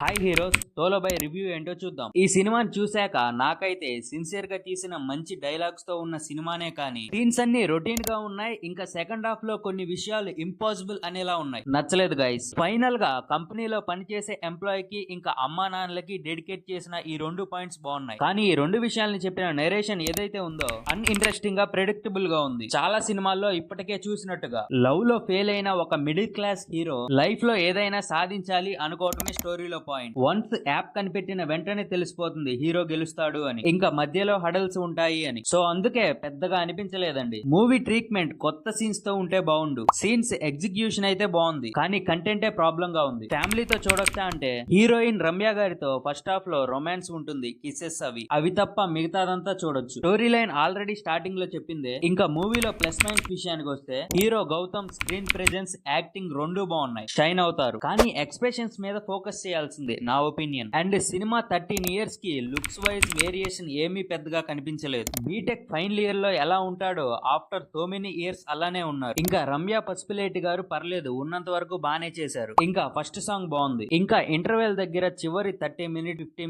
Hi heroes, solo boy review ఏంటో చూద్దాం. ఈ సినిమాని చూశాక నాకైతే సిన్సియర్ గా తీసిన మంచి డైలాగ్స్ తో ఉన్న సినిమానే కానీ సీన్స్ అన్ని రొటీన్ గా ఉన్నాయి. ఇంకా సెకండ్ హాఫ్ లో కొన్ని విషయాలు ఇంపాసిబుల్ అనేలా ఉన్నాయి. నచ్చలేదు గైస్. ఫైనల్ గా కంపెనీలో పనిచేసే ఎంప్లాయ్ కి ఇంకా అమ్మా నాన్నలకి డెడికేట్ చేసిన ఈ 2 పాయింట్స్ బాగున్నాయి. కానీ ఈ 2 విషయాలని చెప్పిన నరేషన్ ఏదైతే ఉందో అన్ ఇంట్రెస్టింగ్ గా ప్రెడిక్టబుల్ గా ఉంది. చాలా సినిమాల్లో ఇప్పటికే చూసినట్టుగా లవ్ లో ఫెయిల్ అయిన ఒక మిడిల్ క్లాస్ హీరో లైఫ్ లో ఏదైనా సాధించాలి అనుకోవటమే స్టోరీలో పాయింట్. వన్స్ యాప్ కనిపెట్టిన వెంటనే తెలిసిపోతుంది హీరో గెలుస్తాడు అని, ఇంకా మధ్యలో హడల్స్ ఉంటాయి అని. సో అందుకే పెద్దగా అనిపించలేదండి. మూవీ ట్రీట్మెంట్ కొత్త సీన్స్ తో ఉంటే బాగుండు. సీన్స్ ఎగ్జిక్యూషన్ అయితే బాగుంది, కానీ కంటెంటే ప్రాబ్లం గా ఉంది. ఫ్యామిలీతో చూడొచ్చా అంటే హీరోయిన్ రమ్య గారితో ఫస్ట్ హాఫ్ లో రొమాన్స్ ఉంటుంది, కిసెస్ అవి తప్ప మిగతాదంతా చూడొచ్చు. స్టోరీ లైన్ ఆల్రెడీ స్టార్టింగ్ లో చెప్పిందే. ఇంకా మూవీలో ప్లస్ మైనస్ విషయానికి వస్తే hero Gautam screen presence, acting రెండు బాగున్నాయి, షైన్ అవుతారు. కానీ ఎక్స్ప్రెషన్స్ మీద ఫోకస్ చేయాల్సింది నా ఒపీనియన్. అండ్ సినిమా 13 ఇయర్స్ కి లుక్స్ వైజ్ వేరియేషన్ ఏమీ పెద్దగా కనిపించలేదు. బీటెక్ ఫైనల్ ఇయర్ లో ఎలా ఉంటాడో ఆఫ్టర్ సో మెనీ ఇయర్స్ అలానే ఉన్నారు. ఇంకా రమ్య పసుపులేటి గారు పర్లేదు, ఉన్నంత వరకు బానే చేశారు. ఇంకా ఫస్ట్ సాంగ్ బాగుంది. ఇంకా ఇంటర్వెల్ దగ్గర చివరి 50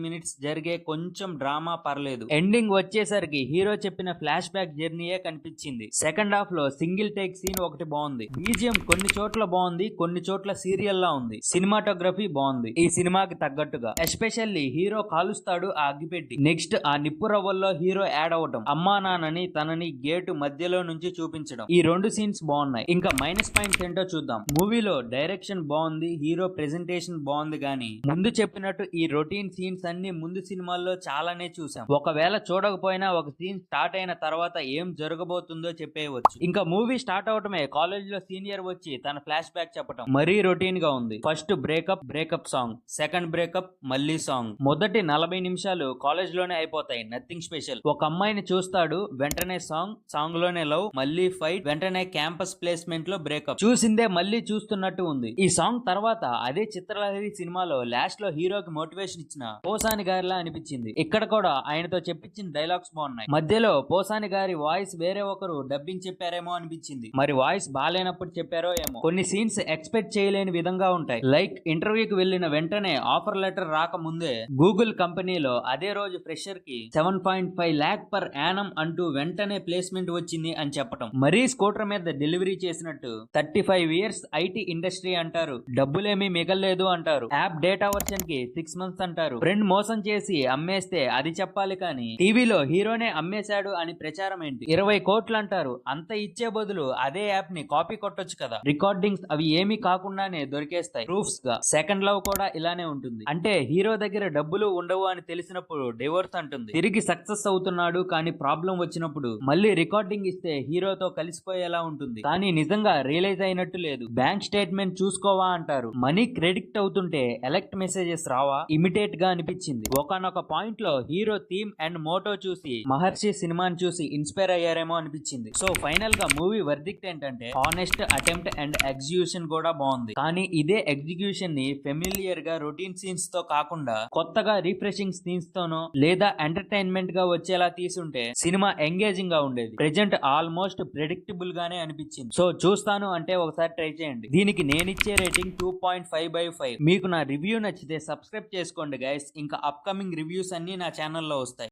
మినిట్స్ జరిగే కొంచెం డ్రామా పర్లేదు. ఎండింగ్ వచ్చేసరికి హీరో చెప్పిన ఫ్లాష్ బ్యాక్ జర్నీయే కనిపించింది. సెకండ్ హాఫ్ లో సింగిల్ టేక్ సీన్ ఒకటి బాగుంది. బీజిఎం కొన్ని చోట్ల బాగుంది, కొన్ని చోట్ల సీరియల్ లా ఉంది. సినిమాటోగ్రఫీ బాగుంది ఈ సినిమాకి తగ్గట్టుగా. ఎస్పెషల్లీ హీరో కాలుస్తాడు ఆ అగ్గిపెట్టి, నెక్స్ట్ ఆ నిప్పు రవ్వల్లో హీరో యాడ్ అవటం, అమ్మా నాన్నని తనని గేటు మధ్యలో నుంచి చూపించడం, ఈ 2 సీన్స్ బాగున్నాయి. ఇంకా మైనస్ పాయింట్స్ ఏంటో చూద్దాం. మూవీలో డైరెక్షన్ బాగుంది, హీరో ప్రెజెంటేషన్ బాగుంది, కానీ ముందు చెప్పినట్టు ఈ రొటీన్ సీన్స్ అన్ని ముందు సినిమాల్లో చాలానే చూసాం. ఒకవేళ చూడకపోయినా ఒక సీన్ స్టార్ట్ అయిన తర్వాత ఏం జరగబోతుందో చెప్పేయవచ్చు. ఇంకా మూవీ స్టార్ట్ అవటమే కాలేజ్ లో సీనియర్ వచ్చి తన ఫ్లాష్ బ్యాక్ చెప్పడం మరీ రొటీన్ గా ఉంది. First breakup song, second breakup మళ్ళీ సాంగ్. మొదటి 40 నిమిషాలు కాలేజ్ లోనే అయిపోతాయి, నథింగ్ స్పెషల్. ఒక అమ్మాయిని చూస్తాడు, వెంటనే సాంగ్ లోనే లవ్, మళ్ళీ ఫైట్, వెంటనే క్యాంపస్ ప్లేస్మెంట్ లో బ్రేకప్. చూసిందే మళ్ళీ చూస్తున్నట్టు ఉంది. ఈ సాంగ్ తర్వాత అదే చిత్రలహరి సినిమాలో లాస్ట్ లో హీరోకి మోటివేషన్ ఇచ్చిన పోసాని గారిలా అనిపించింది. ఇక్కడ కూడా ఆయనతో చెప్పించిన డైలాగ్స్ బాగున్నాయి. మధ్యలో పోసాని గారి వాయిస్ వేరే ఒకరు డబ్బింగ్ చెప్పారేమో అనిపించింది. మరి వాయిస్ బాగాలేనప్పుడు చెప్పారో ఏమో. కొన్ని సీన్స్ ఎక్స్పెక్ట్ చేయలేని విధంగా ఉంటాయి. లైక్ ఇంటర్వ్యూకి వెళ్లిన వెంటనే ఆఫర్ లెటర్ రాకముందే గూగుల్ కంపెనీలో అదే రోజు ఫ్రెషర్ కి 7.5 lakh per annum అంటూ వెంటనే ప్లేస్మెంట్ వచ్చింది అని చెప్పటం. మరీ స్కూటర్ మీద డెలివరీ చేసినట్టు 35 ఇయర్స్ ఐటీ ఇండస్ట్రీ అంటారు, డబ్బులేమీ మిగల్లేదు అంటారు. యాప్ డేటా వర్షన్ కి 6 months అంటారు. ఫ్రెండ్ మోసం చేసి అమ్మేస్తే అది చెప్పాలి, కానీ టీవీలో హీరోనే అమ్మేశాడు అని ప్రచారం ఏంటి? 20 కోట్లు అంటారు. అంత ఇచ్చే బదులు అదే యాప్ ని కాపీ కొట్టొచ్చు కదా. రికార్డింగ్స్ అవి ఏమీ కాకుండానే దొరికేస్తాయి ప్రూఫ్స్ గా. సెకండ్ లవ్ కూడా ఇలానే ఉంటుంది. అంటే హీరో దగ్గర డబ్బులు ఉండవు అని తెలిసినప్పుడు డివోర్స్ అంటుంది. తిరిగి సక్సెస్ అవుతున్నాడు, కానీ ప్రాబ్లం వచ్చినప్పుడు మళ్ళీ రికార్డింగ్ ఇస్తే హీరోతో కలిసిపోయేలా ఉంటుంది. కానీ నిజంగా రియలైజ్ అయినట్టు లేదు. బ్యాంక్ స్టేట్మెంట్ చూసుకోవా అంటారు. మనీ క్రెడిట్ అవుతుంటే ఎలక్ట్ మెసేజెస్ రావా? ఇమిటేట్ గా అనిపించింది. ఒకనొక పాయింట్ లో హీరో థీమ్ అండ్ మోటో చూసి మహర్షి సినిమాని చూసి ఇన్స్పైర్ అయ్యారేమో అనిపించింది. సో ఫైనల్ గా మూవీ వర్డిక్ట్ ఏంటంటే హానెస్ట్ అటెంప్ట్ అండ్ ఎగ్జిక్యూషన్ కూడా బాగుంది. కానీ ఇదే ఎగ్జిక్యూషన్ ని ఫెమిలియర్ గా రొటీన్ సీన్స్ తో కాకుండా కొత్తగా రిఫ్రెషింగ్ సీన్స్ తోనో లేదా ఎంటర్టైన్మెంట్ గా వచ్చేలా తీసుంటే సినిమా ఎంగేజింగ్ గా ఉండేది. ప్రెజెంట్ ఆల్మోస్ట్ ప్రెడిక్టబుల్ గానే అనిపించింది. సో చూస్తాను అంటే ఒకసారి ట్రై చేయండి. దీనికి నేనిచ్చే రేటింగ్ 2.5/5. మీకు నా రివ్యూ నచ్చితే సబ్స్క్రైబ్ చేసుకోండి గైస్. ఇంకా అప్కమింగ్ రివ్యూస్ అన్ని నా ఛానల్లో వస్తాయి.